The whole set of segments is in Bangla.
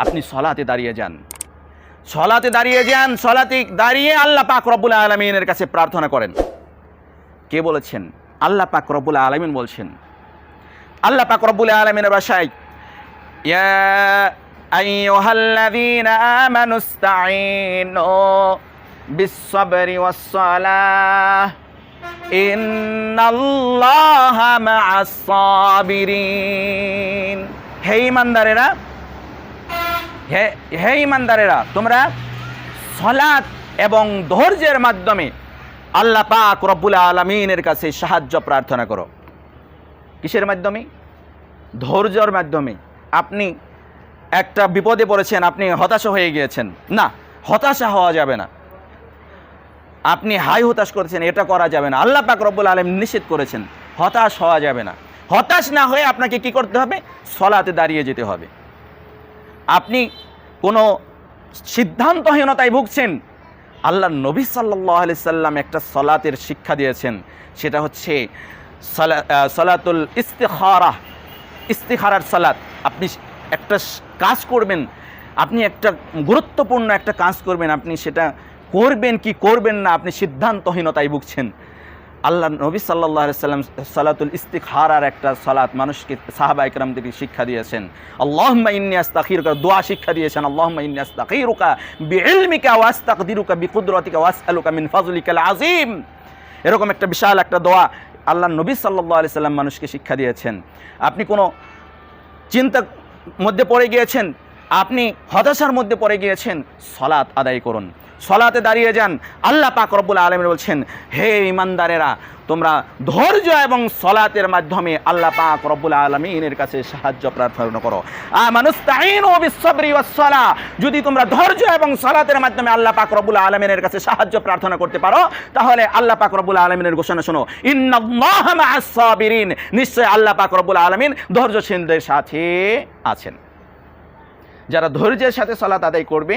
আপনি সলাতে দাঁড়িয়ে যান, সলাতে দাঁড়িয়ে যান, সলাতে দাঁড়িয়ে আল্লাহ পাক রব্বুল আলামিনের কাছে প্রার্থনা করেন। কে বলেছেন? আল্লাহ পাক রব্বুল আলামিন বলছেন। আল্লাহ পাক রব্বুল আলামিনের ভাষায়, ইয়া আইয়ুহাল্লাযীনা আমানুস্তাঈনু বিস-সাবরি ওয়াস-সালাহ ইন্নাল্লাহা মা'আস-সাবিরিন। হে ঈমানদারেরা, হে ঈমানদারেরা, তোমরা সালাত এবং ধৈর্যের মাধ্যমে আল্লাহ পাক রব্বুল আলামিনের কাছে সাহায্য প্রার্থনা করো। কিসের মাধ্যমে? ধৈর্যের মাধ্যমে। আপনি একটা বিপদে পড়েছেন, আপনি হতাশা হয়ে গিয়েছেন, না, হতাশা হওয়া যাবে না। আপনি হাই হতাশ করেছেন, এটা করা যাবে না। আল্লাহ পাক রব্বুল আলামিন নিষেধ করেছেন, হতাশ হওয়া যাবে না। হতাশ না হয়ে আপনাকে কি করতে হবে? সলাতে দাঁড়িয়ে যেতে হবে। আপনি কোনো সিদ্ধান্তহীনতায় ভুগছেন, আল্লাহ নবী সাল্লাল্লাহু আলাইহি সাল্লাম একটা সলাতের শিক্ষা দিয়েছেন, সেটা হচ্ছে সলাতুল ইস্তিখারার সালাত। আপনি একটা কাজ করবেন, আপনি একটা গুরুত্বপূর্ণ একটা কাজ করবেন, আপনি সেটা করবেন কি করবেন না, আপনি সিদ্ধান্তহীনতায় ভুগছেন। আল্লাহ নবী সাল্লাল্লাহু আলাইহি সাল্লাম সালাতুল ইস্তিখারার একটা সালাত মানুষকে, সাহাবা ইকরামদেরকে শিক্ষা দিয়েছেন। আল্লাহুম্মা ইন্নী আস্তাখিরুকা, দোয়া শিক্ষা দিয়েছেন। আল্লাহুম্মা ইন্নী আস্তাখিরুকা বিইলমিকা ওয়া আস্তাকদিরুকা বিকুদরাতিকা ওয়া আসআলুকা মিন ফাযলিকাল আযীম। এরকম একটা বিশাল একটা দোয়া আল্লাহ নবী সাল্লাল্লাহু আলাইহি সাল্লাম মানুষকে শিক্ষা দিয়েছেন। আপনি কোনো চিন্তার মধ্যে পড়ে গিয়েছেন, আপনি হতাশার মধ্যে পড়ে গিয়েছেন, সালাত আদায় করুন, সলাতে দাঁড়িয়ে যান। আল্লাহ পাক রব্বুল আলামিন বলছেন, হে ঈমানদারেরা, তোমরা ধৈর্য এবং সলাতের মাধ্যমে আল্লাহ পাক রব্বুল আলামিনের কাছে সাহায্য প্রার্থনা করো। আমানুস্তাঈনু বিস-সাবরি ওয়াস-সালাহ। যদি তোমরা ধৈর্য এবং সলাতের মাধ্যমে আল্লাহ পাক রব্বুল আলামিনের কাছে সাহায্য প্রার্থনা করতে পারো, তাহলে আল্লাহ পাক রব্বুল আলামিনের ঘোষণা শোনো, ইন্নাল্লাহা মা'আস-সাবিরিন। নিশ্চয় আল্লাহ পাক রব্বুল আলামিন ধৈর্যশীলদের সাথে আছেন। যারা ধৈর্যের সাথে সালাত আদায় করবে,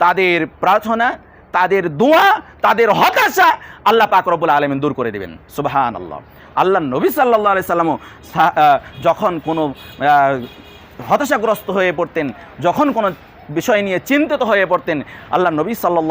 তাদের প্রার্থনা, তাদের দোয়া, তাদের হতাশা আল্লাহ পাক রব্বুল আলামিন দূর করে দেবেন। সুবহানাল্লাহ। আল্লাহ নবী সাল্লাল্লাহু আলাইহি সাল্লামও যখন কোনো হতাশাগ্রস্ত হয়ে পড়তেন, যখন কোনো বিষয় নিয়ে চিন্তিত হয়ে পড়তেন, আল্লাহ নবী সাল্লাল্লাহু